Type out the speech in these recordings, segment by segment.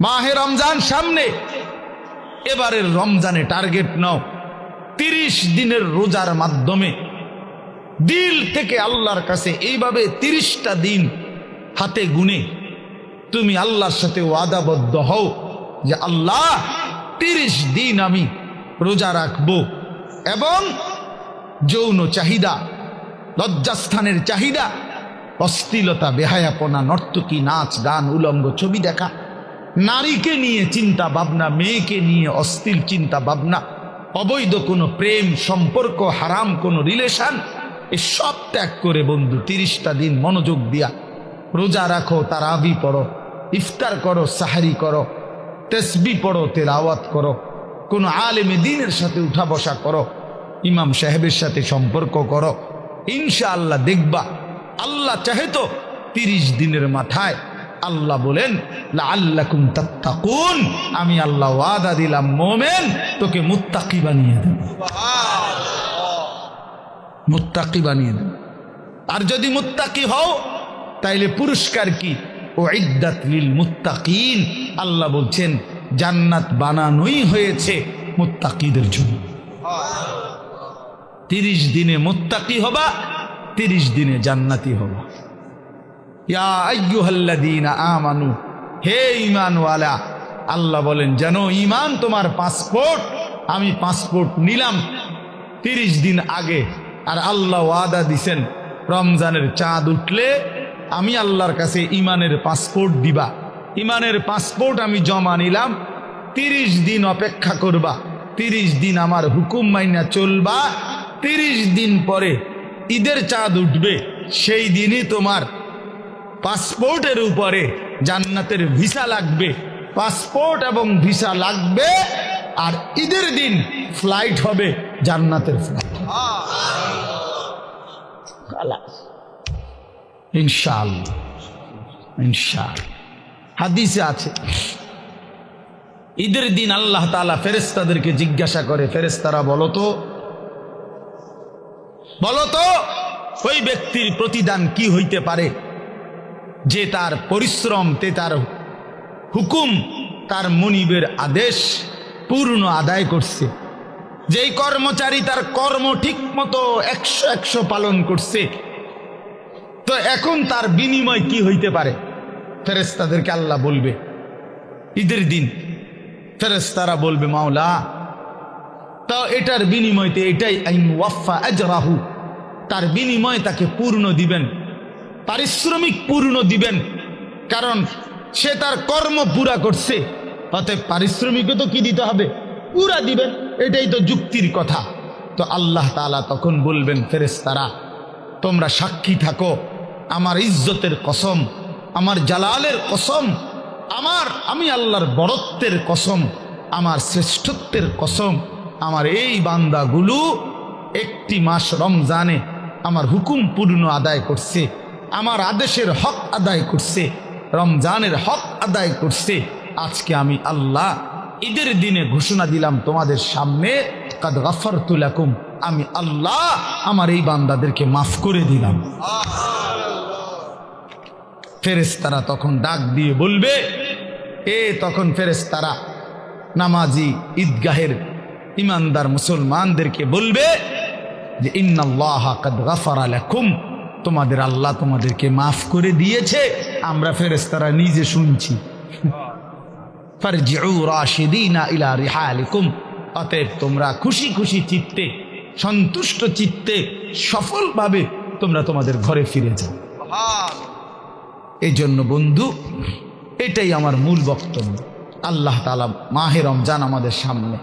মাহে রমজান সামনে, এবারের রমজানে টার্গেট নাও 30 দিনের রোজার মাধ্যমে দিল থেকে আল্লাহর কাছে এইভাবে 30টা দিন হাতে গুনে তুমি আল্লাহর সাথে ওয়াদাবদ্ধ হও যে আল্লাহ 30 দিন আমি রোজা রাখবো, এবং যৌন চাহিদা, লজ্জাস্থানের চাহিদা, অশ্লীলতা, বেহায়াপনা, নর্তকী, নাচ গান, উলঙ্গ ছবি দেখা, নারীকে নিয়ে চিন্তা ভাবনা, মেয়েকে নিয়ে অশ্লীল চিন্তা ভাবনা, অবৈধ কোনো প্রেম সম্পর্ক, হারাম কোনো রিলেশন, এসব ত্যাগ করে বন্ধু 30টা দিন মনোযোগ দিয়া রোজা রাখো, তারাবি পড়ো, ইফতার করো, সাহারি করো, তাসবিহ পড়ো, তেলাওয়াত করো, কোনো আলেমে দ্বীনের সাথে উঠা বসা করো, ইমাম সাহেবের সাথে সম্পর্ক করো। ইনশাআল্লাহ দেখবা আল্লাহ চাহে তো 30 দিনের মাথায় আল্লাহ বলেন লাআল্লাকুম তাত্তাকুন, আমি আল্লাহ ওয়াদা দিলাম মোমেন তোকে মুত্তাকি বানিয়ে দেব, মুত্তাকি বানিয়ে দেব। আর যদি মুত্তাকি হও তাইলে পুরস্কার কি? উইদ্দাত লিল মুত্তাকিন, আল্লাহ বলছেন জান্নাত বানানোই হয়েছে মুত্তাকিদের জন্য। 30 দিনে মুত্তাকি হবা, 30 দিনে জান্নাতি হবা। ইয়া আইয়ুহাল্লাযীনা আমানু, হে ঈমানওয়ালা, আল্লাহ বলেন যেন ঈমান তোমার পাসপোর্ট, আমি পাসপোর্ট নিলাম 30 দিন আগে, আর আল্লাহ ওয়াদা দিছেন রমজানের চাঁদ উঠলে আমি আল্লাহর কাছে ঈমানের পাসপোর্ট দিবা। ঈমানের পাসপোর্ট আমি জমা নিলাম, 30 দিন অপেক্ষা করবা, 30 দিন আমার হুকুম মাইনা চলবা, 30 দিন পরে ঈদের চাঁদ উঠবে, সেই দিনই তোমার পাসপোর্টের উপরে জান্নাতের ভিসা লাগবে। পাসপোর্ট এবং ভিসা লাগবে, আর ঈদের দিন ফ্লাইট হবে, জান্নাতের ফ্লাইট। ইনশাআল্লাহ, ইনশাআল্লাহ। হাদিসে আছে ঈদের দিন আল্লাহ তাআলা ফেরেশতাদেরকে জিজ্ঞাসা করে, ফেরেশতারা বলো তো ওই ব্যক্তির প্রতিদান কি হইতে পারে যে তার পরিশ্রম, তার হুকুম, তার মুনিবের আদেশ পূর্ণ আদায় করছে, যেই কর্মচারী তার কর্ম ঠিক মতো 100 পালন করছে, তো এখন তার বিনিময় কি হইতে পারে? ফেরেশতাদেরকে আল্লাহ বলবে ঈদের দিন, ফেরেশতারা বলবে মাওলা তো এটার বিনিময়তে এটাই আইন ওয়াফা আজরাহু, তার বিনিময় তাকে পূর্ণ দিবেন, পারিশ্রমিক পূর্ণ দিবেন, কারণ সে তার কর্ম পুরা করছে, অতএব পারিশ্রমিকও তো কি দিতে হবে? পুরা দিবেন, এটাই তো যুক্তির কথা। তো আল্লাহ তাআলা তখন বলবেন ফেরেশতারা তোমরা সাক্ষী থাকো, আমার ইজ্জতের কসম, আমার জালালের কসম, আমি আল্লাহর বরত্বের কসম, আমার শ্রেষ্ঠত্বের কসম, আমার এই বান্দাগুলো একটি মাস রমজানে আমার হুকুম পূর্ণ আদায় করছে, আমার আদেশের হক আদায় করছে, রমজানের হক আদায় করছে। আজকে আমি আল্লাহ ঈদের দিনে ঘোষণা দিলাম তোমাদের সামনে, কাদ গাফারতু লাকুম, আমি আল্লাহ আমার এই বান্দাদেরকে মাফ করে দিলাম। ফেরেশতারা তখন ডাক দিয়ে বলবে, তখন ফেরেশতারা নামাজি ঈদগাহের ইমানদার মুসলমানদেরকে বলবে যে ইন্নাল্লাহা কাদ গাফারা লাকুম, তোমাদের আল্লাহ তোমাদেরকে মাফ করে দিয়েছে, আমরা ফেরেশতারা নিজে শুনছি। ফারজিউ রাশিদিনা ইলা রিহালিকুম, অতএব তোমরা খুশি খুশি চিত্তে, সন্তুষ্ট চিত্তে, সফলভাবে তোমরা তোমাদের ঘরে ফিরে যাও। এই জন্য বন্ধু, এটাই আমার মূল বক্তব্য। আল্লাহ তাআলা মাহে রমজান আমাদের সামনে,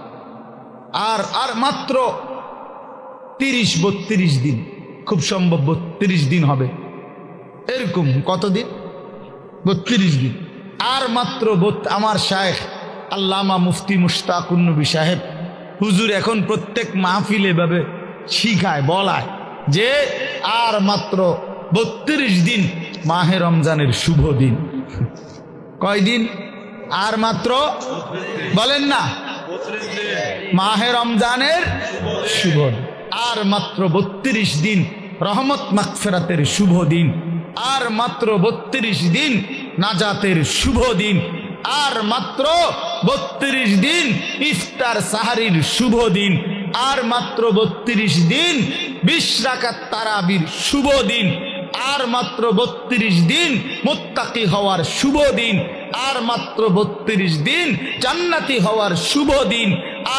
আর মাত্র 30-32 দিন, খুব সম্ভব 32 দিন হবে, এরকম কতদিন? 32 দিন। আর মাত্র আমার শায়েখ আল্লামা মুফতি মুশতাকুন নবী সাহেব হুজুর এখন প্রত্যেক মাহফিলে ভাবে শিখায়, বলায় যে আর মাত্র 32 দিন মাহে রমজানের শুভ দিন। কয়দিন? আর মাত্র, বলেন না, মাহে রমজানের শুভ, আর মাত্র 32 দিন রহমত মাগফিরাতের শুভ দিন, আর মাত্র 32 দিন নাজাতের শুভ দিন, আর মাত্র 32 দিন ইফতার সাহারির শুভ দিন, আর মাত্র 32 দিন 20 রাকাত তারাবির শুভ দিন, আর মাত্র 32 দিন মুত্তাকি হওয়ার শুভ দিন, আর মাত্র 32 দিন জান্নাতি হওয়ার শুভ দিন,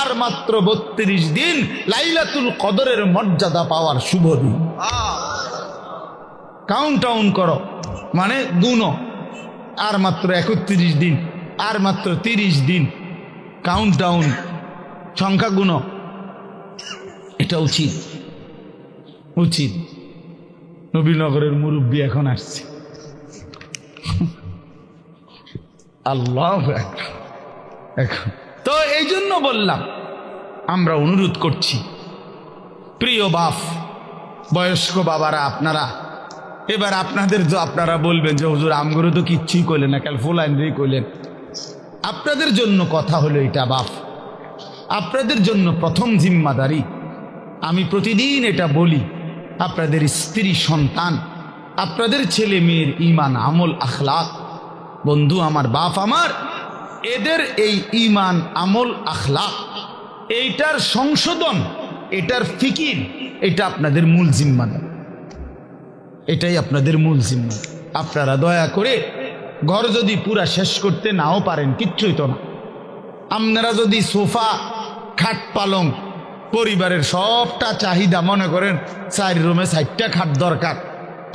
আর মাত্র 32 দিন লাইলাতুল কদরের মর্যাদা পাওয়ার শুভ দিন। কাউন্ট ডাউন করো, মানে গুনো, আর মাত্র 31 দিন, আর মাত্র 30 দিন, কাউন্ট ডাউন, সংখ্যা গুনো। এটা উচিত উচিত। নবীনগরের মুরব্বী এখন আসছে, আল্লাহ এখন তো এই জন্য বললাম, আমরা অনুরোধ করছি প্রিয় বাপ, বয়স্ক বাবারা, আপনারা এবার আপনাদের আপনারা বলবেন যে হুজুর আমগুলো তো কিচ্ছুই কইলেন না, কাল ফুলাইনই কইলেন। আপনাদের জন্য কথা হলো এটা বাপ, আপনাদের জন্য প্রথম জিম্মাদারি। আমি প্রতিদিন এটা বলি, আপনাদের স্ত্রী সন্তান, আপনাদের ছেলে মেয়ের ঈমান আমল আখলাক, বন্ধু আমার, বাপ আমার, এদের এই ঈমান আমল আখলাক, এইটার সংশোধন, এটার ফিকির, এটা আপনাদের মূল জিম্মাদারি, এটাই আপনাদের মূল জিম্মাদারি। আপনারা দয়া করে ঘর যদি পুরা শেষ করতে নাও পারেন, কিচ্ছুই তো না, আপনারা যদি সোফা, খাট, পালং, পরিবারের সবটা চাহিদা, মনে করেন 4 রুমে 4টা খাট দরকার,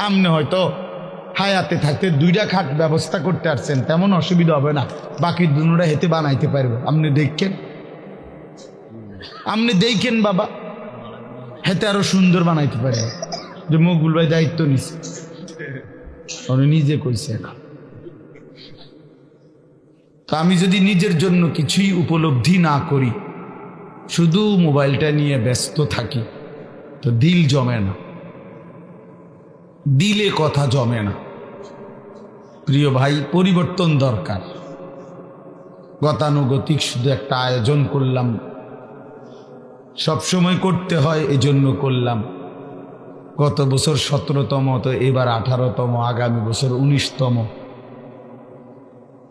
আপনি হয়তো হায়াতে থাকতে 2টা খাট ব্যবস্থা করতে পারছেন, তেমন অসুবিধা হবে না, বাকি দুটোটা হেতে বানাইতে পারবে। আপনি দেখেন বাবা, হেতে আরো সুন্দর বানাইতে পারবে। যে মকবুল ভাই দায়িত্ব নিছে, উনি নিজে কইছে। তো আমি যদি নিজের জন্য কিছুই উপলব্ধি না করি, শুধু মোবাইলটা নিয়ে ব্যস্ত থাকি, তো দিল জমে না, দিলে কথা জমে না। প্রিয় ভাই, পরিবর্তন দরকার। গতানুগতিক শুধু একটা আয়োজন করলাম, সবসময় করতে হয় এজন্য করলাম। গত বছর 17তম, তো এবার 18তম, আগামী বছর 19তম।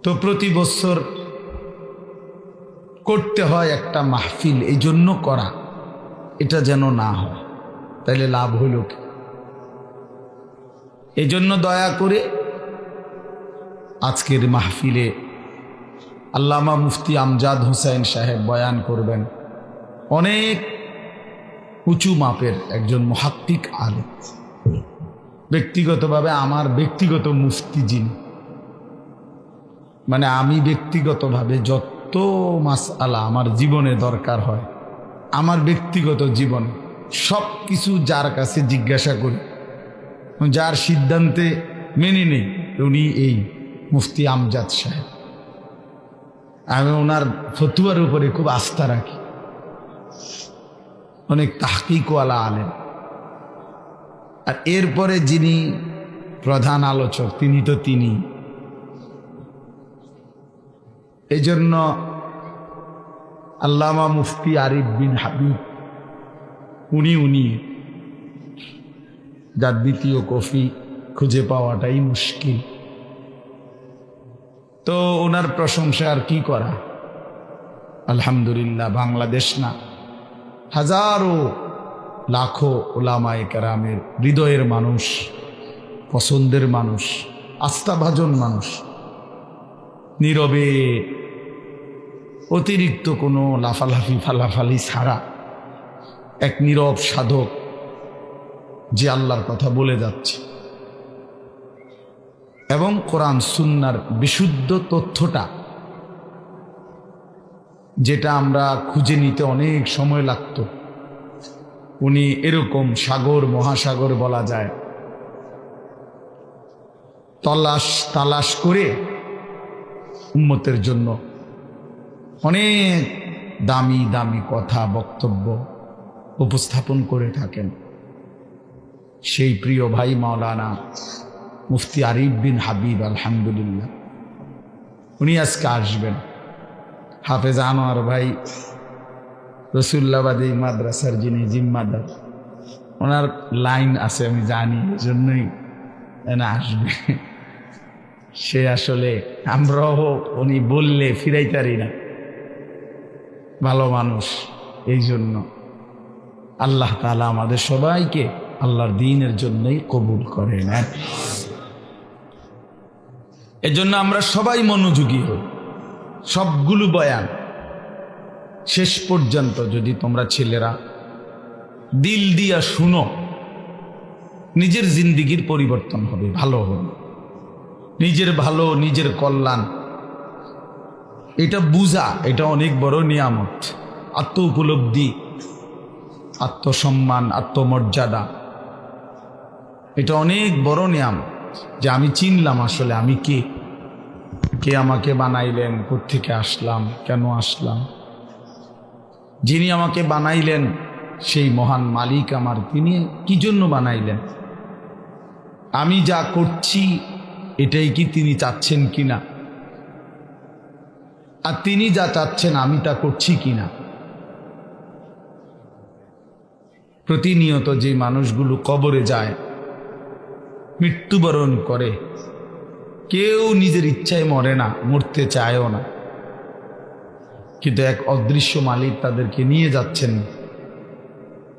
তো প্রতি বছর করতে হয় একটা মাহফিল, এই জন্য করা, এটা যেন না হয়, তাইলে লাভ হইল কি? এই জন্য দয়া করে আজকের মাহফিলে আল্লামা মুফতি আমজাদ হোসেন সাহেব বয়ান করবেন। অনেক উঁচু মাপের একজন মুহাক্কিক আলেম, ব্যক্তিগতভাবে আমার ব্যক্তিগত মুফতি যিনি, মানে আমি ব্যক্তিগতভাবে যত মাসআলা আমার জীবনে দরকার হয়, আমার ব্যক্তিগত জীবনে সব কিছু যার কাছে জিজ্ঞাসা করি, যার সিদ্ধান্তে মেনে নেই, উনি এই মুফতি আমজাদ সাহেব। আমি ওনার ফতুয়ার উপরে খুব আস্থা রাখি, অনেক তাহকিকওয়ালা আলেম। আর এরপরে যিনি প্রধান আলোচক, তিনি তো তিনি। এই জন্য আল্লামা মুফতি আরিফ বিন হাবিব, উনি যার দ্বিতীয় কফি খুঁজে পাওয়াটাই মুশকিল। তো ওনার প্রশংসা আর কি করা, আলহামদুলিল্লাহ। বাংলাদেশ না, হাজারো লাখো ওলামায়ে কেরামের হৃদয়ের মানুষ, পছন্দের মানুষ, আস্থাভাজন মানুষ, নীরবে অতিরিক্ত কোনো লাফালাফি ফালাফালি ছাড়া এক নীরব সাধক, যে আল্লাহর কথা বলে যাচ্ছে এবং কোরআন সুন্নাহর বিশুদ্ধ তথ্যটা, যেটা আমরা খুঁজে নিতে অনেক সময় লাগত, উনি এরকম সাগর মহাসাগর বলা যায় তালাশ করে উম্মতের জন্য অনেক দামি দামি কথা, বক্তব্য উপস্থাপন করে থাকেন। সেই প্রিয় ভাই মাওলানা মুফতি আরিফ বিন হাবিব, আলহামদুলিল্লাহ, উনি আজকে আসবেন। হাফেজ আনোয়ার ভাই রসুল্লাবাদী মাদ্রাসার যিনি জিম্মাদার, ওনার লাইন আছে আমি জানি, এজন্যই এনে আসবে। সে আসলে আমরাও উনি বললে ফিরাইতারি না, ভালো মানুষ। এই জন্য আল্লাহ তাআলা আমাদের সবাইকে আল্লাহর দ্বীনের জন্যই কবুল করে নেন। এজন্য আমরা সবাই মনোযোগী হই। সবগুলো বয়ান শেষ পর্যন্ত যদি তোমরা ছেলেরা দিল দিয়া শুনো, নিজের জিন্দিগির পরিবর্তন হবে, ভালো হবে। নিজের ভালো, নিজের কল্যাণ, এটা বুঝা, এটা অনেক বড় নিয়ামত। আত্ম উপলব্ধি, আত্মসম্মান, আত্মমর্যাদা, এটা অনেক বড় নিয়ামত। যে আমি চিনলাম আসলে আমি কে, কে আমাকে বানাইলেন, কোত্থেকে আসলাম, কেন আসলাম। যিনি আমাকে বানাইলেন সেই মহান মালিক আমার, তিনি কি জন্য বানাইলেন, আমি যা করছি এটাই কি তিনি চাচ্ছেন কিনা, আর তিনি যা চাচ্ছেন আমি তা করছি কিনা। প্রতিনিয়ত যে মানুষগুলো কবরে যায়, মৃত্যুবরণ করে, কেউ নিজের ইচ্ছায় মরে না, মরতে চায়ও না, কিন্তু এক অদৃশ্য মালিক তাদেরকে নিয়ে যাচ্ছেন।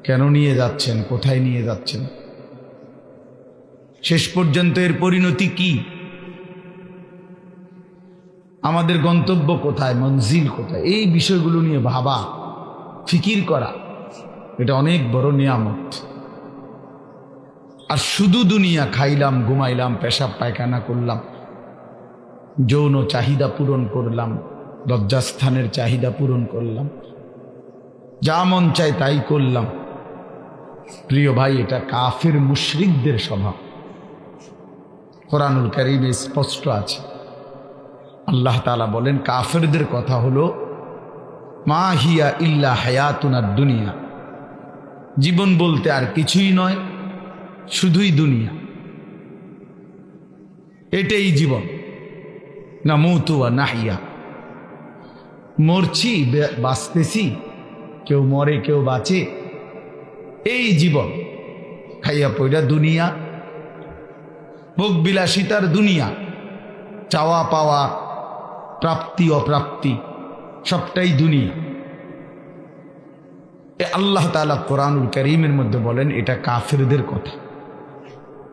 কেন নিয়ে যাচ্ছেন, কোথায় নিয়ে যাচ্ছেন, শেষ পর্যন্ত এর পরিণতি কি, আমাদের গন্তব্য কোথায়, মঞ্জিল কোথায়, এই বিষয়গুলো নিয়ে ভাবা, ফিকির করা, এটা অনেক বড় নিয়ামত। আর শুধু দুনিয়া খাইলাম, ঘুমাইলাম, পেশাব পায়খানা করলাম, যৌন চাহিদা পূরণ করলাম, লজ্জাস্থানের চাহিদা পূরণ করলাম, যা মন চায় তাই করলাম। প্রিয় ভাই, এটা কাফির মুশরিকদের স্বভাব। কোরআনুল কারীমে স্পষ্ট আছে, আল্লাহ তাআলা বলেন কাফিরদের কথা হলো মা হিয়া ইল্লা হায়াতুনাদ দুনিয়া, জীবন বলতে আর কিছুই নয়, শুধুই দুনিয়া, এটাই জীবন। নামুতু ওয়া নাহইয়া, মরছি, বাঁচতেছি, কেউ মরে কেউ বাঁচে, এই জীবন। খাইয়া পয়রা দুনিয়া, ভোগ বিলাসিতার দুনিয়া, চাওয়া পাওয়া, প্রাপ্তি অপ্রাপ্তি, সবটাই দুনিয়া। আল্লাহ তাআলা কোরআনুল কারীমের মধ্যে বলেন এটা কাফিরদের কথা।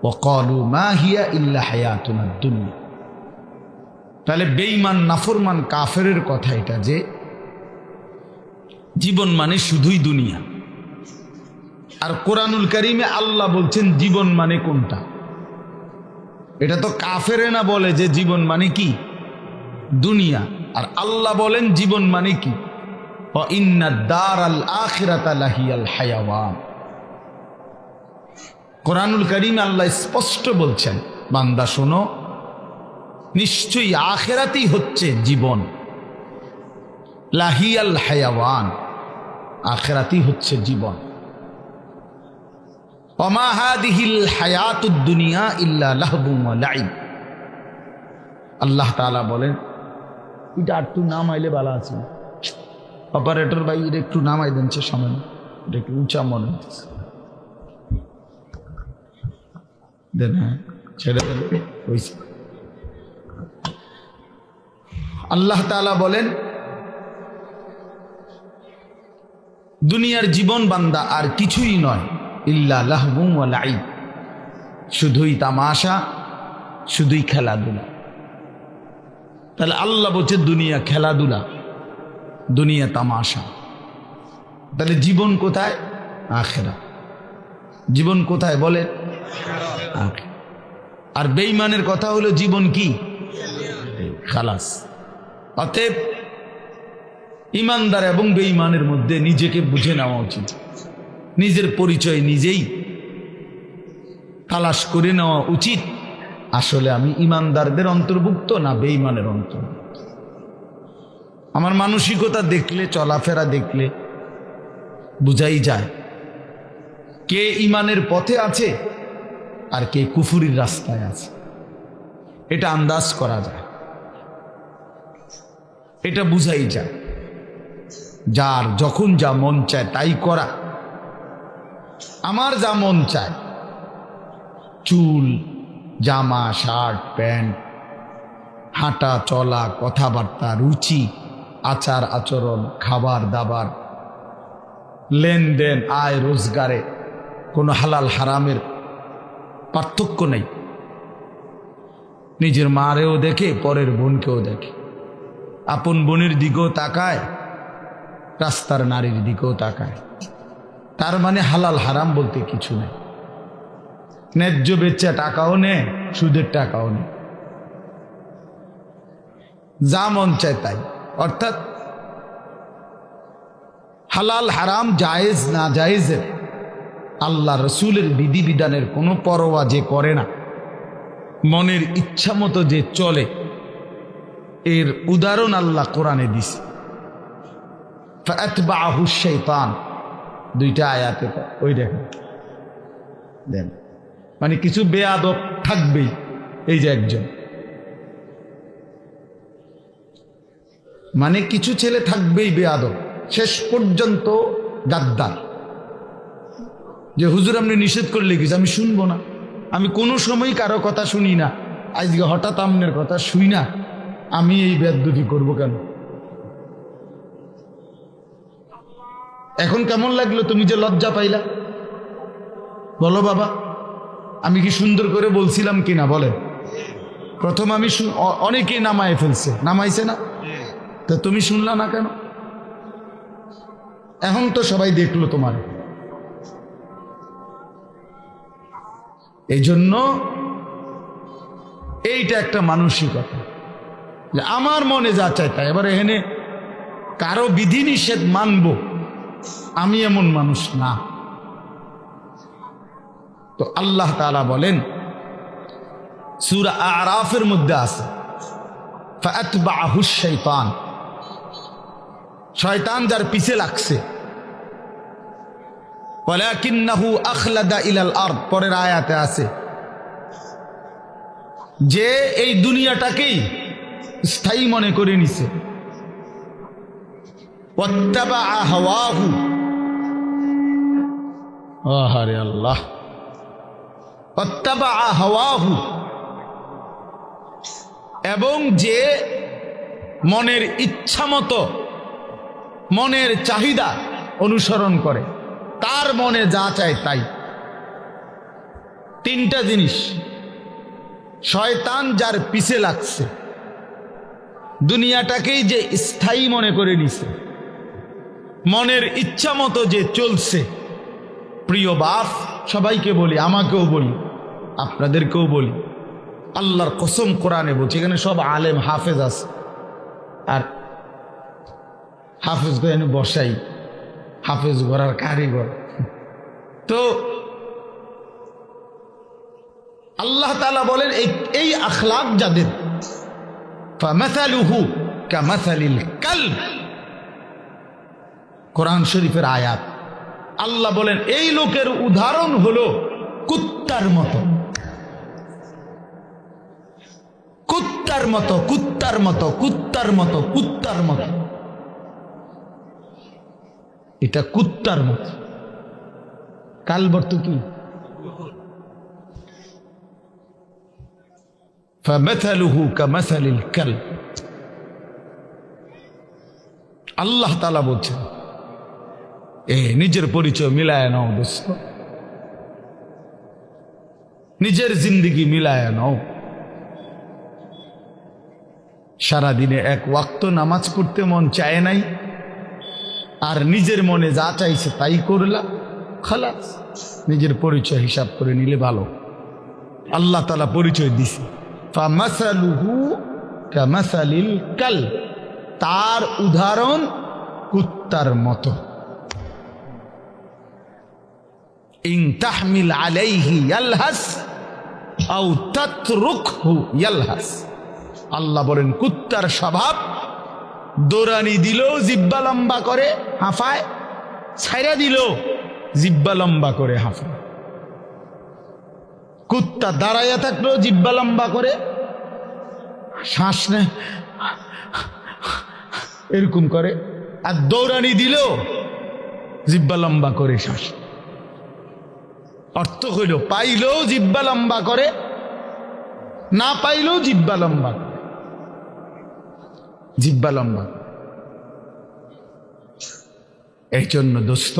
ওয়াকালু মা হিয়া ইল্লা হায়াতুনাদ দুনিয়া। তাহলে বেঈমান, নাফরমান কাফেরের কথা এটা, যে জীবন মানে শুধুই দুনিয়া। আর কোরআনুল কারীমে আল্লাহ বলছেন জীবন মানে কোনটা। এটা তো কাফেরে না বলে যে জীবন মানে কি দুনিয়া, আর আল্লাহ বলেন জীবন মানে কি ওয়া ইন্নাদ দারাল আখিরাতা লাহিয়াল হায়াওয়ান। কোরআনুল কারীমে আল্লাহ স্পষ্ট বলছেন, বান্দা শোনো, নিশ্চয়ই আখিরাতই হচ্ছে জীবন, লাহিয়াল হায়াওয়ান, আখিরাতই হচ্ছে জীবন। ওমা হাদিহিল হায়াতুদ দুনিয়া ইল্লা লাহবুন ওয়া লাইব। আল্লাহ তাআলা বলেন, এটা একটু নামাইলে ভালো আছে, অপারেটর ভাই এটা একটু নামাই দেন, সে সময় এটা একটু উঁচা মনে হচ্ছে, দেন, হ্যাঁ ছেড়ে দেন। আল্লাহ তাআলা বলেন দুনিয়ার জীবন বান্দা আর কিছুই নয়, ইল্লা লাহবুন ওয়া লাইব, শুধুই তামাশা, শুধুই খেলাধুলা। তাহলে আল্লাহ বলছে দুনিয়া খেলাধুলা, দুনিয়া তামাশা। তাহলে জীবন কোথায়? আখিরাত। জীবন কোথায় বলে? আখিরাত। আর বেঈমানের কথা হলো জীবন কি? খালাস। অতএব ইমানদার এবং বেঈমানের মধ্যে নিজেকে বুঝে নেওয়া উচিত, নিজের পরিচয় নিজেই তালাশ করে নেওয়া উচিত। আসলে আমি ইমানদারদের অন্তর্ভুক্ত না বেঈমানের অন্তর্ভুক্ত। আমার মানসিকতা দেখলে, চলাফেরা দেখলে বুঝাই যায় কে ইমানের পথে আছে আর কে কুফুরির রাস্তায় আছে। এটা আন্দাজ করা যায়, এটা বুঝাই যায়। যার যখন যা মন চায় তাই করা। আমার যা মন চায়, চুল, জামা, শার্ট, প্যান্ট, হাঁটা চলা, কথাবার্তা, রুচি, আচার আচরণ, খাবার দাবার, লেনদেন, আয় রোজগারে কোনো হালাল হারামের পার্থক্য নেই। নিজের মারেও দেখে, পরের বোনকেও দেখে, আপন বোনের দিকেও তাকায়, রাস্তার নারীর দিকেও তাকায়। তার মানে হালাল হারাম বলতে কিছু নেই। ন্যায্য বেচা টাকাও নেয়, সুদের টাকাও নেয়, যা মন চায় তাই। অর্থাৎ হালাল হারাম, জায়েজ না জায়েজের, আল্লাহ রসুলের বিধিবিধানের কোনো পরোয়া যে করে না, মনের ইচ্ছা মতো যে চলে, এর উদাহরণ আল্লাহ কোরআনে দিছে। ফাতবাহু শাইতান, দুইটা আয়াতে ওই দেখেন দেন, মানে কিছু বেয়াদব থাকবেই। এই যে একজন, মানে কিছু ছেলে থাকবেই বেয়াদব, শেষ পর্যন্ত গাদ্দার। যে হুজুর আপনি নিষেধ করলে কিছু আমি শুনবো না, আমি কোনো সময় কারো কথা শুনি না, আজকে হঠাৎ আমনের কথা শুই না, আমি এই বেয়াদবি করবো কেন? এখন কেমন লাগলো তুমি যে লজ্জা পাইলা? বলো বাবা, আমি কি সুন্দর করে বলছিলাম কিনা বলেন? প্রথম আমি অনেকেই নামায় ফেলছে, নামাইছে না? তো তুমি শুনলা না কেন? এখন তো সবাই দেখলো তোমার। এই জন্য এইটা একটা মানসিকতা, যে আমার মনে যা চাই তাই। এবার এখানে কারো বিধিনিষেধ মানব, আমি এমন মানুষ না। তো আল্লাহ তাআলা বলেন, সূরা আরাফের মধ্যে আছে, ফাতবাহু শাইতান, শয়তান যার পিছে লাগছে। ওয়ালাকিন্নাহু আখলাদা ইলাল আরদ, পরের আয়াতে আছে যে এই দুনিয়াটাকেই স্থায়ী মনে করে নিছে। ওয়াত্তাবা হাওয়াহু, আহারে আল্লাহ, ওয়াত্তাবা হাওয়াহু, এবং যে মনের ইচ্ছা মতো, মনের চাহিদা অনুসরণ করে, তার মনে যা চায় তাই। তিনটা জিনিস, শয়তান যার পিছে লাগছে, দুনিয়াটাকেই যে স্থায়ী মনে করে নিছে, মনের ইচ্ছা মতো যে চলছে। প্রিয় বাপ, সবাইকে বলি, আমাকেও বলি, আপনাদেরকেও বলি, আল্লাহর কসম কোরআনে বলছি, এখানে সব আলেম হাফেজ আছে, আর হাফেজ গো বসাই, হাফেজ গড়ার কারিগর। তো আল্লাহ তাআলা বলেন, এই আখলাক যাদের, ফামাসালুহু কামাসালিল কালব, কোরআন শরীফের আয়াত। আল্লাহ বলেন এই লোকের উদাহরণ হলো কুত্তার মতো, কুত্তার মতো, কুত্তার মতো, কুত্তার মতো, কুত্তার মতো। এটা কুত্তার মতো। কালব অর্থ কি? ফামাসালুহু কামাসালিল কালব। আল্লাহ তাআলা বলছেন, নিজের পরিচয় মিলায় নাও দোস্ত, নিজের জিন্দেগি মিলায় নাও। সারাদিনে এক ওয়াক্ত নামাজ পড়তে মন চায় নাই, আর নিজের মনে যা চাইছে তাই করলা, খালাস। নিজের পরিচয় হিসাব করে নিলে ভালো। আল্লাহ তাআলা পরিচয় দিছে, ফামাসালুহু কামাসালিল কালব, তার উদাহরণ কুত্তার মতো। ইন তাহমিল আলাইহি ইয়ালহাস আও তাতরুকহু ইয়ালহাস। আল্লাহ বলেন কুত্তার স্বভাব, দৌড়ানি দিলেও জিব্বা লম্বা করে হাঁফায়, ছাইরা দিলেও জিব্বা লম্বা করে হাঁফায়। কুত্তা দাঁড়াইয়া থাকলেও জিব্বা লম্বা করে, শ্বাস নেয় এরকম করে, আর দৌড়ানি দিলেও জিব্বা লম্বা করে শ্বাস। অর্থ হইল পাইলেও জিব্বা লম্বা করে, না পাইলেও জিব্বা লম্বা করে। জিহ্বা লম্বা। এই জন্য দোস্ত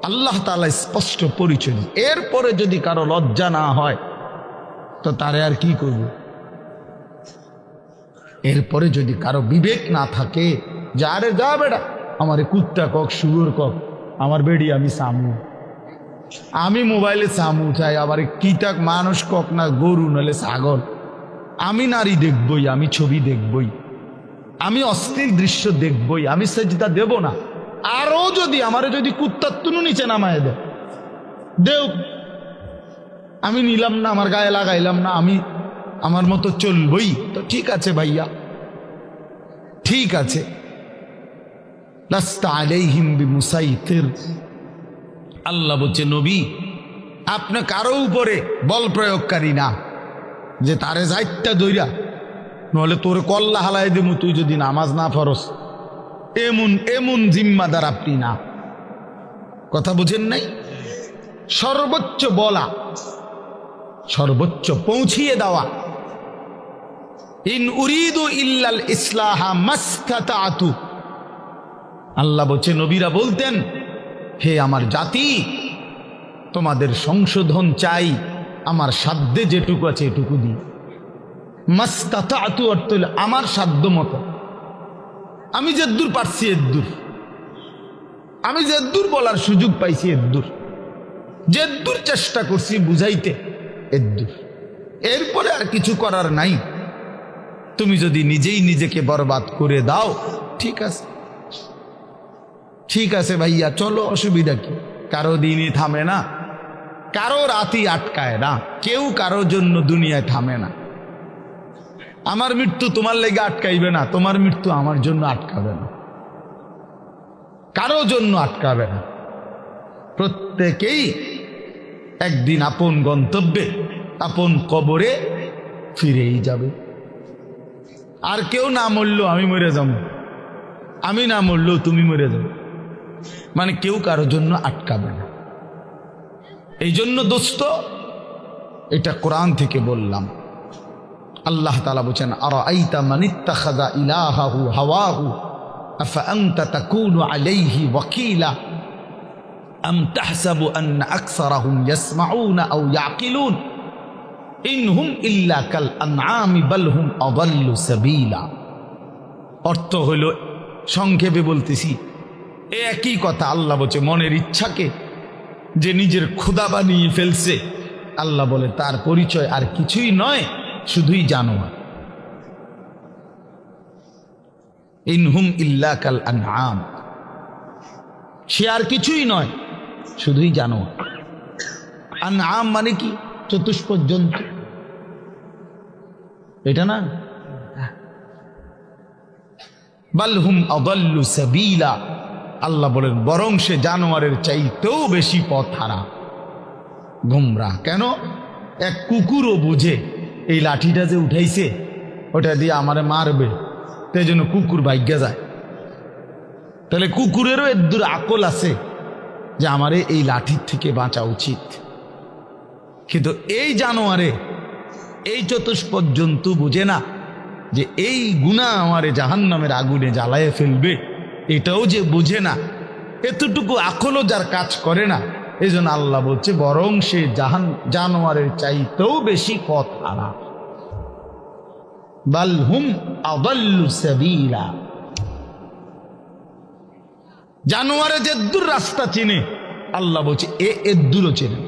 আল্লাহ তাআলা স্পষ্ট পরিচয়। এরপরে যদি কারো লজ্জা না হয় তো তারে আর কি করব? এরপরে যদি কারো বিবেক না থাকে, যারে যা বেড়া আমারে কুত্তা কক শুয়োর কক, আমার বেড়ি আমি সামু, আমি মোবাইলে সামু চাই, আবার কিতাক মানুষ কক না গরু নলে ছাগল, আমি নারী দেখবই, আমি ছবি দেখবই, আমি অশ্লীল দৃশ্য দেখবই, আমি সেজদা দেব না। আরো যদি আমারে যদি কুত্তার তুনু নিচে নামায় দেও, আমি নিলাম না, আমার গায়ে লাগাইলাম না, আমি আমার মতো চলবই, তো ঠিক আছে ভাইয়া, ঠিক আছে। লাস্তা আলাইহিম বিমুসাইতির, আল্লাহ বলছে নবী আপনি কারো উপরে বল প্রয়োগকারী না যে তারে যাইতটা দইরা নহলে তোর কল্লা হালাই দেবো তুই যদি নামাজ না ফরস, এমন এমন জিম্মাদার আপনি না। কথা বুঝেন নাই? সর্বোচ্চ বলা, সর্বোচ্চ পৌঁছিয়ে দেওয়া। ইন উরিদু ইল্লাল ইসলাহা মাসতাতাতু, আল্লাহ বলছে নবীরা বলতেন হে আমার জাতি তোমাদের সংশোধন চাই আমার সাধ্যে যেটুকু আছে এটুকু দিই। মাসতাতাতু অর্থ হলো আমার সাধ্য মতো, আমি যেদূর পারছি এদূর, আমি যেদূর বলার সুযোগ পাইছি এদূর, যেদূর চেষ্টা করছি বুঝাইতে এদূর, এরপরে আর কিছু করার নাই। তুমি যদি নিজেই নিজেকে বরবাদ করে দাও, ঠিক আছে, ঠিক আছে ভাইয়া চলো, অসুবিধা কি? কারো দিনই থামে না, কারো রাতই আটকায় না, কেউ কারো জন্য দুনিয়ায় থামে না। আমার মৃত্যু তোমার লেগে আটকাইবে না, তোমার মৃত্যু আমার জন্য আটকাবে না, কারো জন্য আটকাবে না। প্রত্যেকেই একদিন আপন গন্তব্যে আপন কবরে ফিরেই যাবে। আর কেউ না মরলেও আমি মরে যাব, আমি না মরলেও তুমি মরে যাবে, মানে কেউ কারোর জন্য আটকাবে না। এই জন্য দোস্ত এটা কোরআন থেকে বললাম। আল্লাহ তাআলা বলেন আরাআইতা মান ইত্তাখাযা ইলাহাহু হাওয়াহু আফা আনতা তাকুনু আলাইহি ওয়াকিলা আম তাহসাবু আন্না আকসারাহুম ইয়াসমাউনা আও ইয়াকিলুন ইনহুম ইল্লা কাল আনআমি বাল হুম আযাল্লু সাবিলা। অর্থ হলো, সংক্ষেপে বলতেছি, একই কথা। আল্লাহ বলছে মনের ইচ্ছাকে যে নিজের খোদা বানিয়ে ফেলছে, আল্লাহ বলে তার পরিচয় আর কিছুই নয়, শুধুই জানোয়ার। ইনহুম ইল্লা কাল আনআম, সে আর কিছুই নয়, শুধুই জানোয়ার। আনআম মানে কি? চতুষ্পদ জন্তু, এটা না? বাল হুম আযাল্লু সাবিলা, আল্লাহ বলেন বরং সে জানোয়ারের চাইতেও বেশি পথ হারা, গুমরাহ। কেন? এক কুকুরও বুঝে এই লাঠিটা যে উঠাইছে ওটা দিয়ে আমারে মারবে, তাই জন্য কুকুর ভাগ্যা যায়। তাহলে কুকুরেরও এদূর আকল আছে যে আমারে এই লাঠির থেকে বাঁচা উচিত, কিন্তু এই জানোয়ারে, এই চতুষ্পদ জন্তু বুঝে না যে এই গুনাহ আমারে জাহান্নামের আগুনে জ্বালায় ফেলবে, এটাও যে বুঝে না, এতটুকু আকলও যার কাজ করে না। এই জন্য আল্লাহ বলছে বরং সে জানোয়ারের চাইতেও বেশি পথ হারা। বাল হুম আযাল্লু সাবিলা, জানোয়ারে যে দূর রাস্তা চিনে, আল্লাহ বলছে এ দূরও চেনে,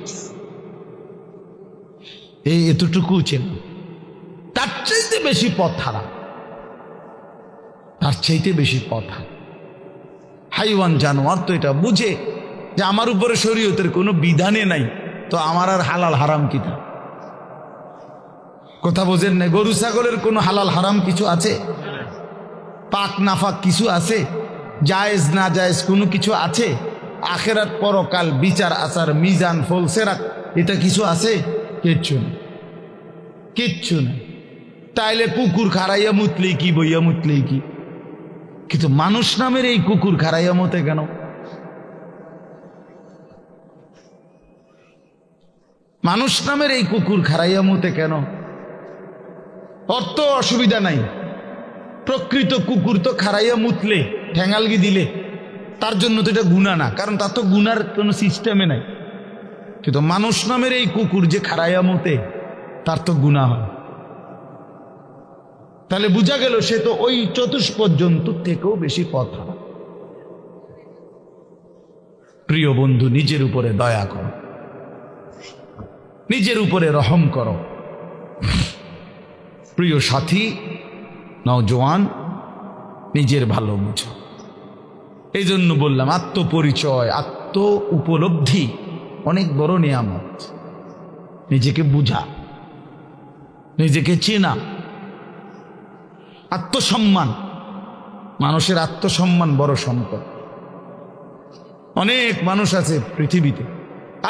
এতটুকু চেনে, তার চাইতে বেশি পথ হারা, তার চাইতে বেশি পথ হারা। হাইওয়ান জানোয়ার তো এটা বুঝে যে আমার উপরে শরীয়তের কোনো বিধানে নাই, তো আমার আর হালাল হারাম কিতা? কথা বোঝেন না? গরু ছাগলের কোনো হালাল হারাম কিছু আছে? পাক নাফাক কিছু আছে? জায়েজ না জায়েজ কোনো কিছু আছে? আখেরাত পরকাল বিচার আচার মিজান ফলসেরাত এটা কিছু আছে? কিচ্ছু না, কিচ্ছু না। তাইলে কুকুর খারাইয়া মুতলেই কি, বইয়া মুতলেই কি, কিন্তু মানুষ নামের এই কুকুর খারাইয়া মতে কেন? মানুষ নামের এই কুকুর খারাইয়া মতে কেন? অর্থ অসুবিধা নাই, প্রকৃত কুকুর তো খারাইয়া মুতলে ঠ্যাঙালগি দিলে তার জন্য তো এটা গুনাহ না, কারণ তার তো গুনার কোনো সিস্টেমে নাই। কিন্তু মানুষ নামের এই কুকুর যে খারাইয়া মুতে তার তো গুনাহ হয়। তাহলে বোঝা গেল সে তো ওই চতুষ্পদ জন্তুর থেকেও বেশি কথা। প্রিয় বন্ধু, নিজের উপরে দয়া করো, নিজের উপরে রহম করো। প্রিয় সাথী, নওজোয়ান, নিজের ভালো বুঝো। এই জন্য বললাম আত্মপরিচয়, আত্ম উপলব্ধি অনেক বড় নিয়ামত। নিজেকে বুঝা, নিজেকে চেনা, আত্মসম্মান। মানুষের আত্মসম্মান বড় সম্পদ। অনেক মানুষ আছে পৃথিবীতে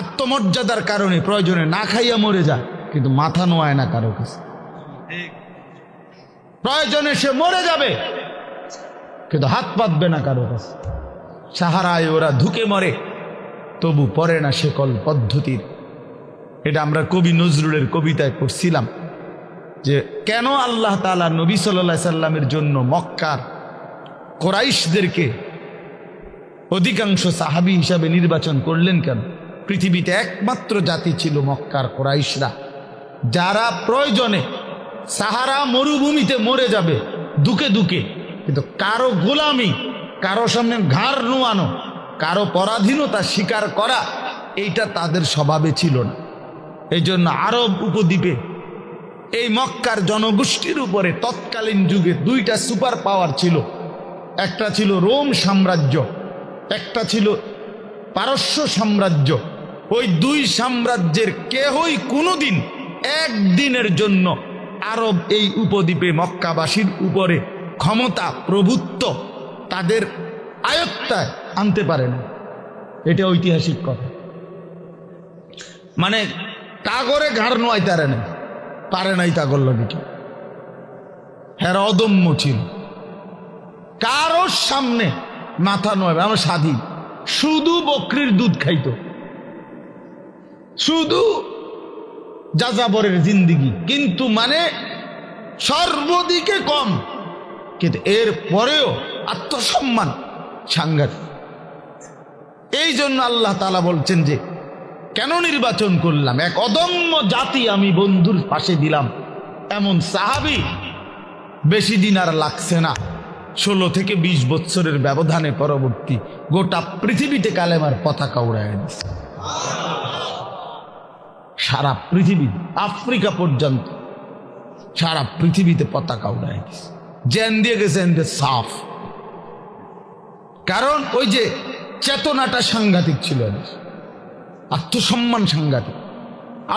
আত্মমর্যাদার কারণে প্রয়োজনে না খাইয়া মরে যায়, কিন্তু মাথা নোয়ায় না কারো কাছে। প্রয়োজনে সে মরে যাবে, কিন্তু হাত পাতবে না কারো কাছে। সাহারায় ওরা ধুকে মরে, তবু পড়ে না সেকল পদ্ধতির। এটা আমরা কবি নজরুলের কবিতায় পড়ছিলাম যে কেন আল্লাহ তাআলা নবী সাল্লাল্লাহু আলাইহি সাল্লামের জন্য মক্কার কুরাইশদেরকে অধিকাংশ সাহাবী হিসাবে নির্বাচন করলেন কেন? পৃথিবীতে একমাত্র জাতি ছিল মক্কার কুরাইশরা, যারা প্রয়োজনে সাহারা মরুভূমিতে মরে যাবে দুকে দুকে, কিন্তু কারো গোলামি, কারো সামনে ঘাড় নোয়ানো, কারো পরাধীনতা স্বীকার করা, এইটা তাদের স্বভাবে ছিল না। এই জন্য আরব উপদ্বীপে এই মক্কার জনগোষ্ঠীর উপরে তৎকালীন যুগে দুইটা সুপার পাওয়ার ছিল। একটা ছিল রোম সাম্রাজ্য, একটা ছিল পারস্য সাম্রাজ্য। ওই দুই সাম্রাজ্যের কেহই কোনোদিন একদিনের জন্য আরব এই উপদ্বীপে মক্কাবাসীর উপরে ক্ষমতা, প্রভুত্ব তাদের আয়ত্তায় আনতে পারে না। এটা ঐতিহাসিক কথা। মানে কাগরে ঘাড় নোয়াইতে পারে নাই তাগর লগে। হ্যাঁ, অদম্য ছিল, কারোর সামনে মাথা নয়। আমার স্বাধীন, শুধু বকরির দুধ খাইতো, শুধু যাযাবরের জিন্দিগি, কিন্তু মানে সর্বদিকে কম, কিন্তু এর পরেও আত্মসম্মান সাংঘাতিক। এই জন্য আল্লাহ তাআলা বলছেন যে কেন নির্বাচন করলাম, এক অদম্য জাতি আমি বন্ধুর পাশে দিলাম। এমন সাহাবী বেশি দিন আর লাগছে না, 16 থেকে 20 বছরের ব্যবধানে পরবর্তী গোটা পৃথিবীতে কালেমার পতাকা উড়ায় দিচ্ছে। সারা পৃথিবী, আফ্রিকা পর্যন্ত সারা পৃথিবীতে পতাকা উড়ায় দিচ্ছে। জেন দিয়ে গেছে সাফ, কারণ ওই যে চেতনাটা সাংঘাতিক ছিল, আত্মসম্মান সাংঘাতিক,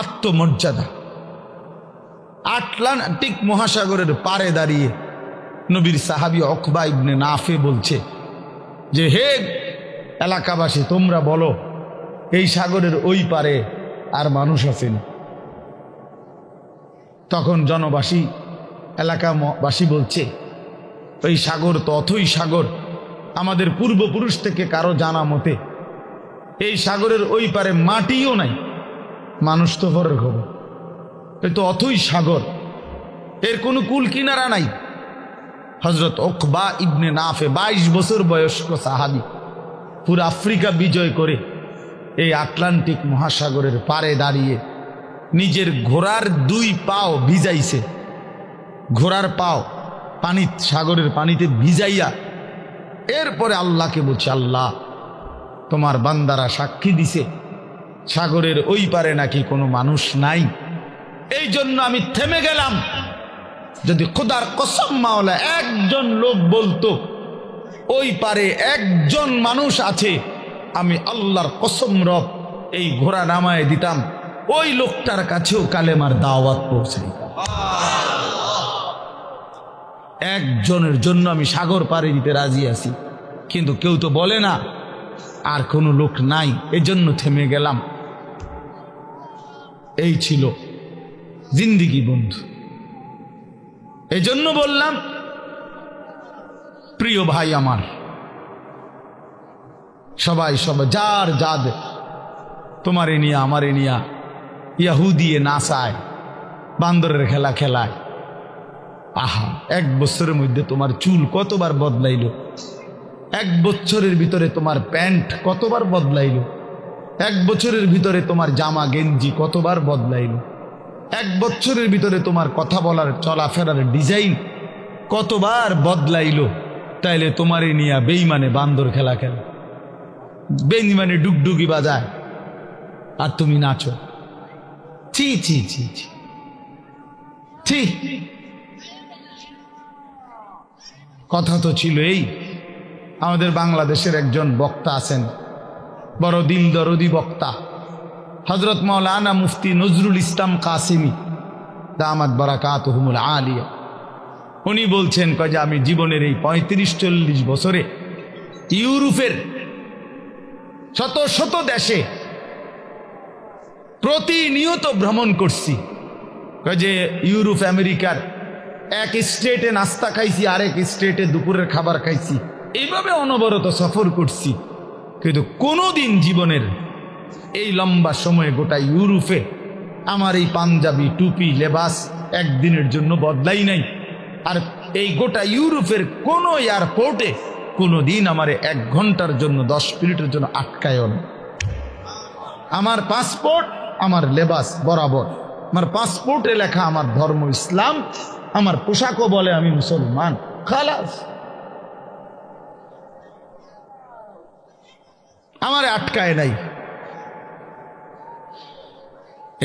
আত্মমর্যাদা। আটলান্টিক মহাসাগরের পারে দাঁড়িয়ে নবীর সাহাবী উকবা ইবনে নাফে বলছে যে হে এলাকাবাসী, তোমরা বলো এই সাগরের ওই পারে আর মানুষ আছেন? তখন জনবাসী, এলাকাবাসী বলছে ওই সাগর তো অথই সাগর, আমাদের পূর্বপুরুষ থেকে কারো জানা মতে এই সাগরের ওই পারে মাটিও নাই, মানুষ তো পরের খবর। এই তো অথই সাগর, এর কোনো কুল কিনারা নাই। হযরত উকবা ইবনে নাফে 22 বছর বয়স্ক সাহাবী, পুরো আফ্রিকা বিজয় করে এই আটলান্টিক মহাসাগরের পারে দাঁড়িয়ে নিজের ঘোড়ার 2 পাও ভিজাইছে, ঘোড়ার পাও পানি, সাগরের পানিতে ভিজাইয়া এরপরে আল্লাহকে বলছে, আল্লাহ তোমার বান্দারা সাক্ষী দিছে সাগরের ওই পারে নাকি কোনো মানুষ নাই, এই জন্য আমি থেমে গেলাম। যদি খোদার কসম মাওলা একজন লোক বলতো ওই পারে একজন মানুষ আছে, আমি আল্লাহর কসম রব এই ঘোড়া নামায় দিতাম, ওই লোকটার কাছেও কালেমার দাওয়াত পৌঁছাই। একজনের জন্য আমি সাগর পাড়ি দিতে রাজি আছি, কিন্তু কেউ তো বলে না আর কোনো লোক নাই, এজন্য থেমে গেলাম। এই ছিল জিন্দিগি বন্ধু। এজন্য বললাম প্রিয় ভাই আমার, সবাই যার যাদের, তোমার নিয়া আমার নিয়া ইয়াহুদিয়ে নাসায়, বান্দরের খেলা খেলায়, আহা, 1 বছরের মধ্যে তোমার চুল কতবার বদলাইলো, 1 বছরের ভিতরে তোমার প্যান্ট কতবার বদলাইলো, 1 বছরের ভিতরে তোমার জামা গেঞ্জি কতবার বদলাইলো, 1 বছরের ভিতরে তোমার কথা বলার চলাফেরার ডিজাইন কতবার বদলাইলো। তাইলে তোমারে নিয়া বেইমানে বান্দর খেলা খেলে, বেইমানে ডুগডুগি বাজায়, আর তুমি নাচো। ছি ছি ছি ছি ছি। কথা তো ছিল এই, আমাদের বাংলাদেশের একজন বক্তা আছেন, বড় দিল দরদি বক্তা, হযরত মাওলানা মুফতি নজরুল ইসলাম কাসিমি দামাত বারাকাতুহুমুল আলিয়া। উনি বলছেন যে আমি জীবনের এই 35-40 বছরে ইউরোপের শত শত দেশে প্রতিনিয়ত ভ্রমণ করছি। যে ইউরোপ আমেরিকার এক স্টেটে নাস্তা খাইছি, আরেক স্টেটে দুপুরের খাবার খাইছি, এইভাবে অনবরত সফর করছি, কিন্তু কোনোদিন জীবনের এই লম্বা সময়ে গোটা ইউরোপে আমার এই পাঞ্জাবি টুপি লেবাস একদিনের জন্য বদলাই নাই। আর এই গোটা ইউরোপের কোনো এয়ারপোর্টে কোনোদিন আমার 1 ঘন্টার জন্য 10 মিনিটের জন্য আটকায়ও না। আমার পাসপোর্ট আমার লেবাস বরাবর, আমার পাসপোর্টে লেখা আমার ধর্ম ইসলাম, আমার পোশাকও বলে আমি মুসলমান, খালাস। আমার আটকায় নাই।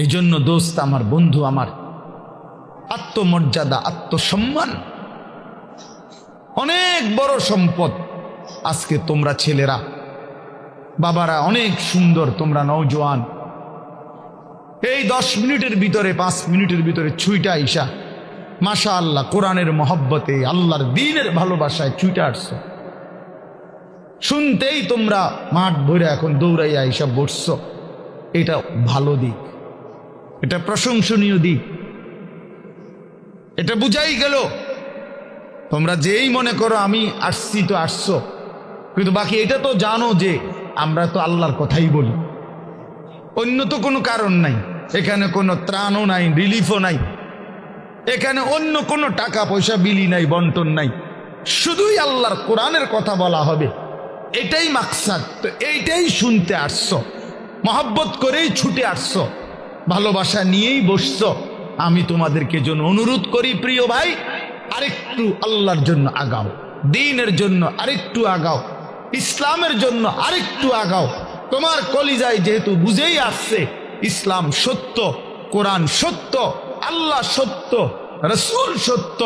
এই জন্য দোস্ত আমার, বন্ধু আমার, আত্মমর্যাদা আত্মসম্মান অনেক বড় সম্পদ। আজকে তোমরা ছেলেরা বাবারা অনেক সুন্দর, তোমরা নওজোয়ান, এই 10 মিনিটের ভিতরে 5 মিনিটের ভিতরে ছুইটা আইসা মাশাআল্লাহ কোরআনের মহব্বতে আল্লাহর দ্বীনের ভালোবাসায় ছুইটা আসছো, শুনতেই তোমরা মাঠ ভরে এখন দৌড়াইয়া আইসা বসছো। এটা ভালো দিক, এটা প্রশংসনীয় দিক, এটা বুঝাই গেল। তোমরা যেই মনে করো আমি আসছি তো আসছো, কিন্তু বাকি এটা তো জানো যে আমরা তো আল্লাহর কথাই বলি, অন্য তো কোনো কারণ নাই, এখানে কোনো ত্রাণও নাই, রিলিফও নাই, এখানে অন্য কোনো টাকা পয়সা বিলি নাই, বন্টন নাই, শুধুই আল্লাহর কোরআনের কথা বলা হবে, এটাই মাকসাদ। তো এইটাই শুনতে আসছো, মহব্বত করেই ছুটে আসছো, ভালোবাসা নিয়েই বসছো। আমি তোমাদেরকে জন্য অনুরোধ করি প্রিয় ভাই, আরেকটু আল্লাহর জন্য আগাও, দ্বীনের জন্য আরেকটু আগাও, ইসলামের জন্য আরেকটু আগাও। তোমার কলিজায় যেহেতু বুঝেই আসছে ইসলাম সত্য, কোরআন সত্য, আল্লাহ সত্য, রাসূল সত্য,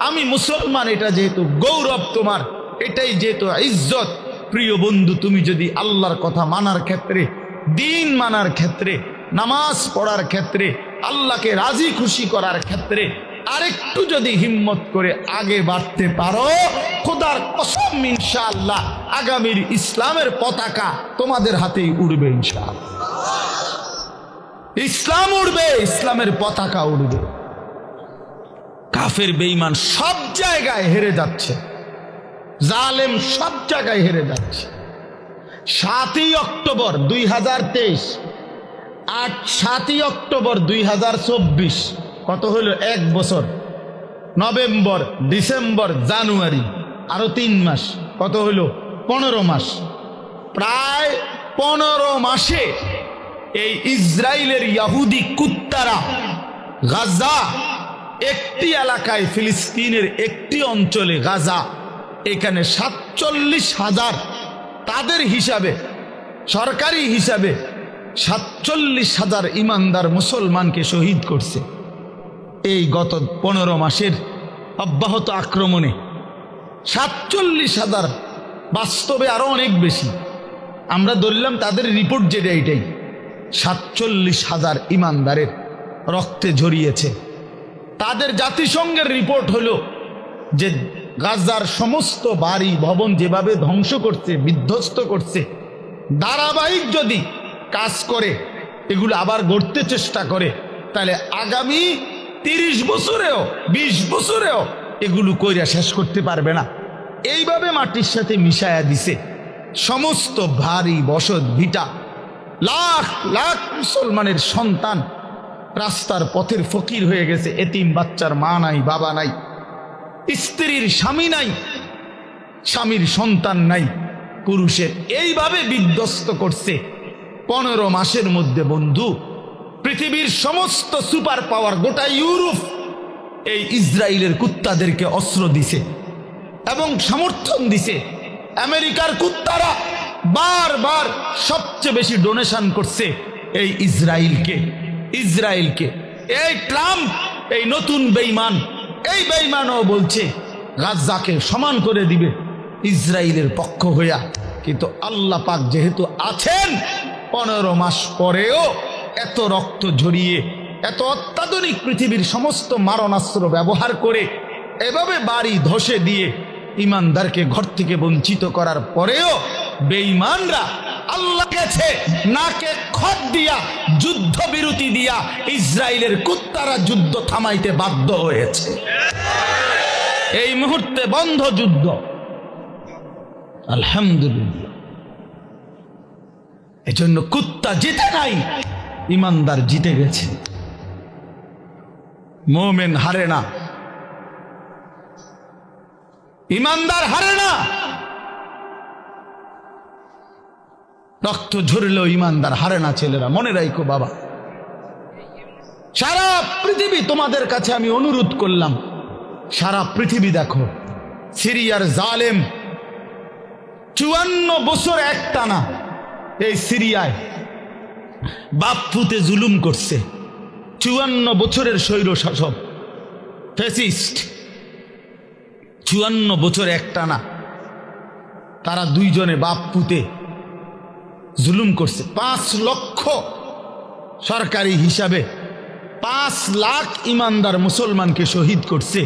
আমি মুসলমান, এটা যেহেতু গৌরব তোমার, এটাই যেহেতু ইজ্জত। প্রিয় বন্ধু, তুমি যদি আল্লাহর কথা মানার ক্ষেত্রে, দ্বীন মানার ক্ষেত্রে, নামাজ পড়ার ক্ষেত্রে, আল্লাহকে রাজি খুশি করার ক্ষেত্রে আরেকটু যদি হিম্মত করে আগে বাড়তে পারো, খোদার কসম ইনশাআল্লাহ আগামীর ইসলামের পতাকা তোমাদের হাতেই উড়বে ইনশাআল্লাহ। ইসলাম উড়বে, ইসলামের পতাকা উড়বে। কাফের বেঈমান সব জায়গায় হেরে যাচ্ছে, জালেম সব জায়গায় হেরে যাচ্ছে। 7ই অক্টোবর 2023, 7ই অক্টোবর 2024, কত হলো? 1 বছর। নভেম্বর, ডিসেম্বর, জানুয়ারি, আরো 3 মাস, কত হলো? 15 মাস। প্রায় 15 মাসে এই ইসরায়েলের ইহুদি কুত্তারা গাজা, একটি এলাকায়, ফিলিস্তিনের একটি অঞ্চলে গাজা, এখানে 47,000, তাদের হিসাবে, সরকারি হিসাবে 47,000 ইমানদার মুসলমানকে শহীদ করছে এই গত 15 মাসের অব্যাহত আক্রমণে। 47,000, বাস্তবে আরো অনেক বেশি। আমরা ধরলাম তাদের রিপোর্ট যেটা, এটাই 47,000 ইমানদারের রক্তে ঝরিয়েছে। তাদের জাতিসংঘের রিপোর্ট হলো যে গাজার সমস্ত বাড়ি ভবন যেভাবে ধ্বংস করছে, বিধ্বস্ত করছে, ধারাবাহিক যদি কাজ করে, এগুলো আবার গড়তে চেষ্টা করে, তাহলে আগামী 30 বছরেও 20 বছরেও এগুলো কইরা শেষ করতে পারবে না। এইভাবে মাটির সাথে মিশায়া দিছে সমস্ত ভারী বসত ভিটা। লাখ লাখ মুসলমানের সন্তান রাস্তার পথের ফকির হয়ে গেছে, এতিম বাচ্চার মা নাই, বাবা নাই, স্ত্রীর স্বামী নাই, স্বামীর সন্তান নাই, পুরুষের এইভাবে বিধ্বস্ত করছে 15 মাসের মধ্যে। বন্ধু, পৃথিবীর সমস্ত সুপার পাওয়ার, গোটা ইউরোপ এই ইসরায়েলের কুত্তাদেরকে অস্ত্র দিছে এবং সমর্থন দিছে। আমেরিকার কুত্তারা বারবার সবচেয়ে বেশি ডোনেশন করছে এই ইসরায়েলকে। এই ট্রাম্প, এই নতুন বেঈমান, এই বেঈমানও বলছে গাজাকে সমান করে দিবে ইসরায়েলের পক্ষ হইয়া। কিন্তু আল্লাহ পাক যেহেতু আছেন, 15 মাস পরেও এত রক্ত ঝরিয়ে, এত অত্যাধুনিক পৃথিবীর সমস্ত মারণাস্ত্র ব্যবহার করে এভাবে বাড়ি ধসে দিয়ে ইমানদারকে ঘর থেকে বঞ্চিত করার পরেও বেঈমানরা আল্লাহ গেছে নাকে খত দিয়া, যুদ্ধ বিরতি দিয়া ইসরায়েলের কুত্তারা যুদ্ধ থামাইতে বাধ্য হয়েছে। এই মুহূর্তে বন্ধ যুদ্ধ, আলহামদুলিল্লাহ। এজন্য কুত্তা জিতে নাই, ইমানদার জিতে গেছে। মোমেন হারে না, ইমানদার হারে না। রক্ত ঝরলেও ইমানদার হারে না ছেলেরা, মনে রাখো বাবা। সারা পৃথিবী তোমাদের কাছে আমি অনুরোধ করলাম, সারা পৃথিবী দেখো, সিরিয়ার জালেম 54 বছর একটানা এই সিরিয়ায় বাপ পুতে জুলুম করছে। 54 বছরের স্বৈর শাসক ফ্যাসিস্ট, 54 বছর একটানা তারা দুইজনে বাপ পুতে জুলুম করছে। 5 লক্ষ সরকারি হিসাবে 5 লাখ ইমানদার মুসলমানকে শহীদ করছে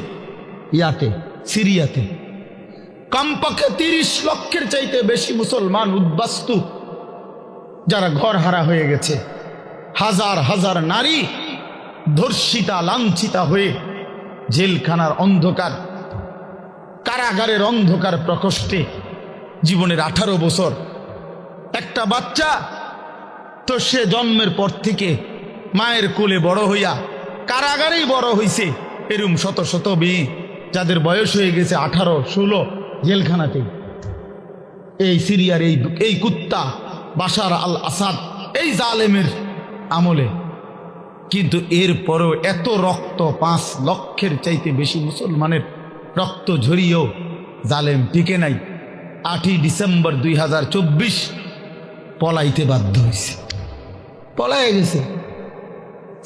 সিরিয়াতে। কমপক্ষে 30 লক্ষের চাইতে বেশি মুসলমান উদ্বাস্তু, যারা ঘর হারা হয়ে গেছে। হাজার হাজার নারী ধর্ষিতা, লাঞ্ছিতা হয়ে জেলখানার অন্ধকার, কারাগারের অন্ধকার প্রকোষ্ঠে জীবনের 18 বছর। একটা বাচ্চা তো সে জন্মের পর থেকে মায়ের কোলে বড় হইয়া কারাগারেই বড় হইছে। এরম শত শত মেয়ে যাদের বয়স হয়ে গেছে 18, 16 জেলখানাতে। এই সিরিয়ার এই কুত্তা বাশার আল আসাদ, এই জালেমের আমলে। কিন্তু এরপরও এত রক্ত, 5 লক্ষের চাইতে বেশি মুসলমানের রক্ত ঝরিয়েও জালেম টিকে নাই। 8ই ডিসেম্বর 2024 পলাইতে বাধ্য হয়েছে, পলায় গেছে।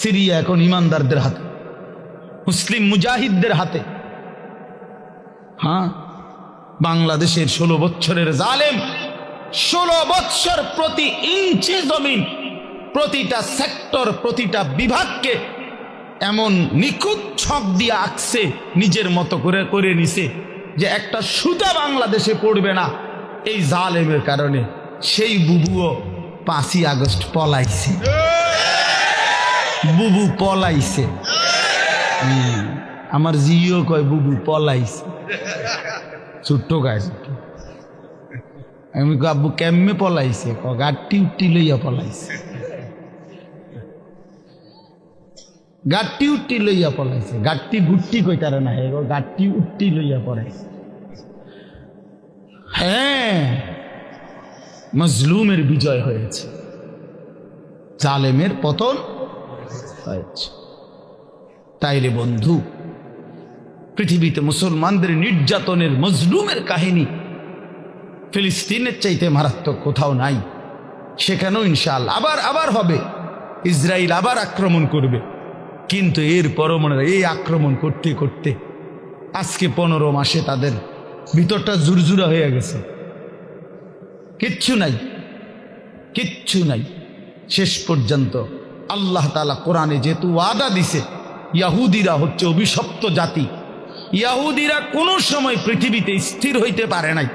সিরিয়া এখন ইমানদারদের হাতে, মুসলিম মুজাহিদদের হাতে। হ্যাঁ, বাংলাদেশের 16 বছরের জালেম 16 বছর প্রতি ইঞ্চি জমিন, প্রতিটা সেক্টর, প্রতিটা বিভাগকে এমন নিখুঁত ছক দিয়ে আঁকছে, নিজের মতো করে করে নিছে যে একটা সুতা বাংলাদেশে পড়বে না এই জালেমের কারণে। সেই বুবুও 5ই আগস্ট পলাইছে, বুবু পলাইছে। আমার জিও কয় বুবু পলাইছে, ছোট্ট গাছ। আমি আব্বু কেমনে পলাইছে? গাড়ি উঠি লইয়া পলাইছে, গাড়ি উঠি লইয়া পলাইছে। গাড়ি গুট্টি কইতারে না, গাড়ি উঠি লইয়া পলাইছে। হ্যাঁ, মজলুমের বিজয় হয়েছে, জালেমের পতন হয়েছে। তাইলে বন্ধু, পৃথিবীতে মুসলমানদের নির্যাতনের, মজলুমের কাহিনী ফিলিস্তিনের চাইতে মারাত্মক কোথাও নাই। সেখানেও ইনশাআল্লাহ আবার হবে, ইসরায়েল আবার আক্রমণ করবে। কিন্তু এরপরও মনে হয় এই আক্রমণ করতে করতে আজকে 15 মাসে তাদের ভিতরটা জুরজুরা হয়ে গেছে। কিচ্ছু নাই, কিচ্ছু নাই। শেষ পর্যন্ত আল্লাহ তাআলা কোরআনে যেহেতু ওয়াদা দিছে, ইহুদিরা হচ্ছে অভিশপ্ত জাতি। ইহুদিরা কোনো সময় পৃথিবীতে স্থির হইতে পারে নাই।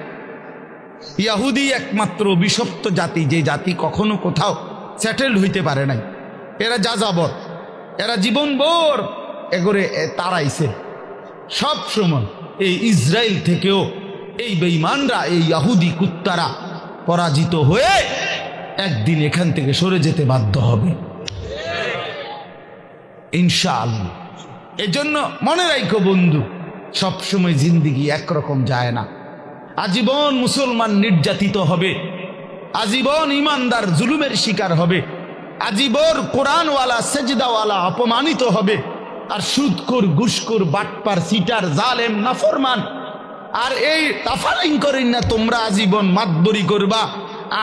ইহুদি একমাত্র অভিশপ্ত জাতি, যে জাতি কখনো কোথাও সেটেলড হইতে পারে নাই। এরা যাযাবর, এরা জীবনভর এগোরে তাড়াইছে। সব সময় এই ইসরায়েল থেকেও এই বেঈমানরা, এই ইহুদি কুত্তারা পরাজিত হয়ে একদিন এখান থেকে সরে যেতে বাধ্য হবে ইনশাআল্লাহ। এজন্য মনে রাখো বন্ধু, সবসময় জিন্দিগি একরকম যায় না। আজীবন মুসলমান নির্যাতিত হবে, আজীবন ইমানদার জুলুমের শিকার হবে, আজীবন কোরআনওয়ালা সেজদাওয়ালা অপমানিত হবে, আর সুদখোর ঘুষখোর বাটপার সিটার জালেম নাফরমান আর এই তাফালিং করেন না তোমরা আজীবন মাতবরি করবা।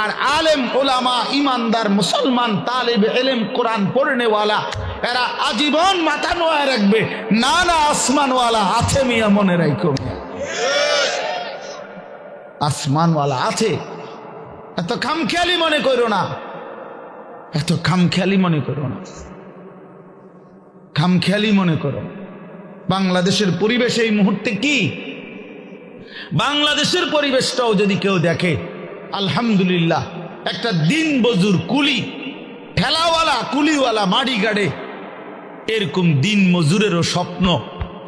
আর আলেম ওলামা ইমানদার মুসলমান তালেব এলেম কোরআন পড়নেওয়ালা এরা আজীবন মাথা নোয়া রাখবে। না না, আসমানওয়ালা আছে মিয়া, মনে রাখো, আসমানওয়ালা আছে। এত খামখেয়ালি মনে করো না, এত খামখেয়ালি মনে করো না, খামখেয়ালি মনে করো। বাংলাদেশের পরিবেশ এই মুহূর্তে কি? বাংলাদেশের পরিবেশটাও যদি কেউ দেখে, আলহামদুলিল্লাহ, একটা দিন মজুর কুলি ঠেলাওয়ালা কুলিওয়ালা মাড়ি গাড়ে এরকম দিন মজুরেরও স্বপ্ন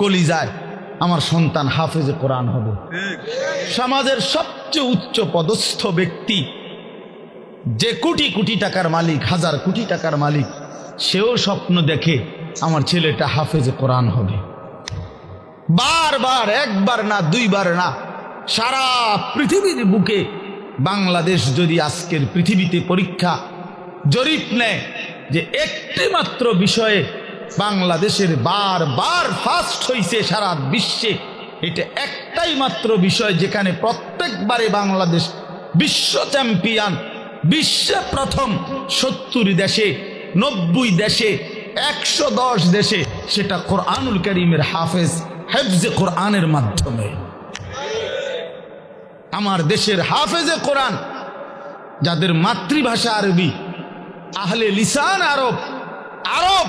কলিজায় আমার সন্তান হাফেজে কোরআন হবে। সমাজের সবচেয়ে উচ্চ পদস্থ ব্যক্তি, যে কোটি কোটি টাকার মালিক, হাজার কোটি টাকার মালিক, সেও স্বপ্ন দেখে আমার ছেলেটা হাফেজে কোরআন হবে। বারবার, একবার না দুইবার না, সারা পৃথিবীর বুকে বাংলাদেশ যদি আজকের পৃথিবীতে পরীক্ষা জরিপ নেয় যে একটি মাত্র বিষয়ে বাংলাদেশের বারবার ফার্স্ট হয়েছে সারা বিশ্বে, এটা একটাই মাত্র বিষয় যেখানে প্রত্যেকবারে বাংলাদেশ বিশ্ব চ্যাম্পিয়ন, বিশ্বে প্রথম 70 দেশে, 90 দেশে, 110 দেশে, সেটা কোরআনুল কারীমের হাফেজ হেফজে কোরআনের মাধ্যমে। আমার দেশের হাফেজে কোরআন যাদের মাতৃভাষা আরবি, আহলে লিসান আরব, আরব,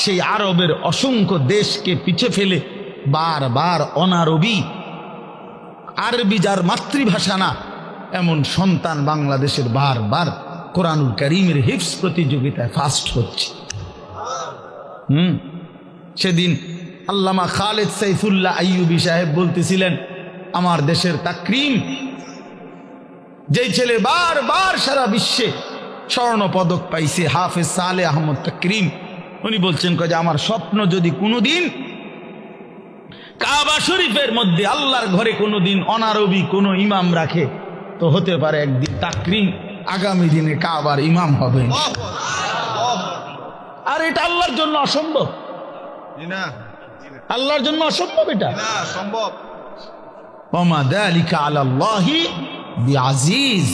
সেই আরবের অসংখ্য দেশকে পিছে ফেলে বারবার অনারবি, আরবি যার মাতৃভাষা না এমন সন্তান বাংলাদেশের বারবার কোরআনুল কারীমের হিফজ প্রতিযোগিতায় ফার্স্ট হচ্ছে। সেদিন আল্লামা খালেদ সাইফুল্লাহ আইয়ুবী সাহেব বলতেছিলেন, আমার দেশের তাকরিম, যেই ছেলে বারবার সারা বিশ্বে স্বর্ণ পদক পাইছে, হাফেজ সালেহ আহমদ তাকরিম, উনি বলছেন যে আমার স্বপ্ন যদি কোনোদিন কাবা শরীফের মধ্যে আল্লাহর ঘরে কোনোদিন অনারবি কোনো ইমাম রাখে, তো হতে পারে একদিন তাকরিম আগামী দিনে কাবার ইমাম হবে। আর এটা আল্লাহর জন্য অসম্ভব, আল্লাহর জন্য অসম্ভব, এটা সম্ভব। ওমা যালিকা আলাল্লাহি বিআজিজ।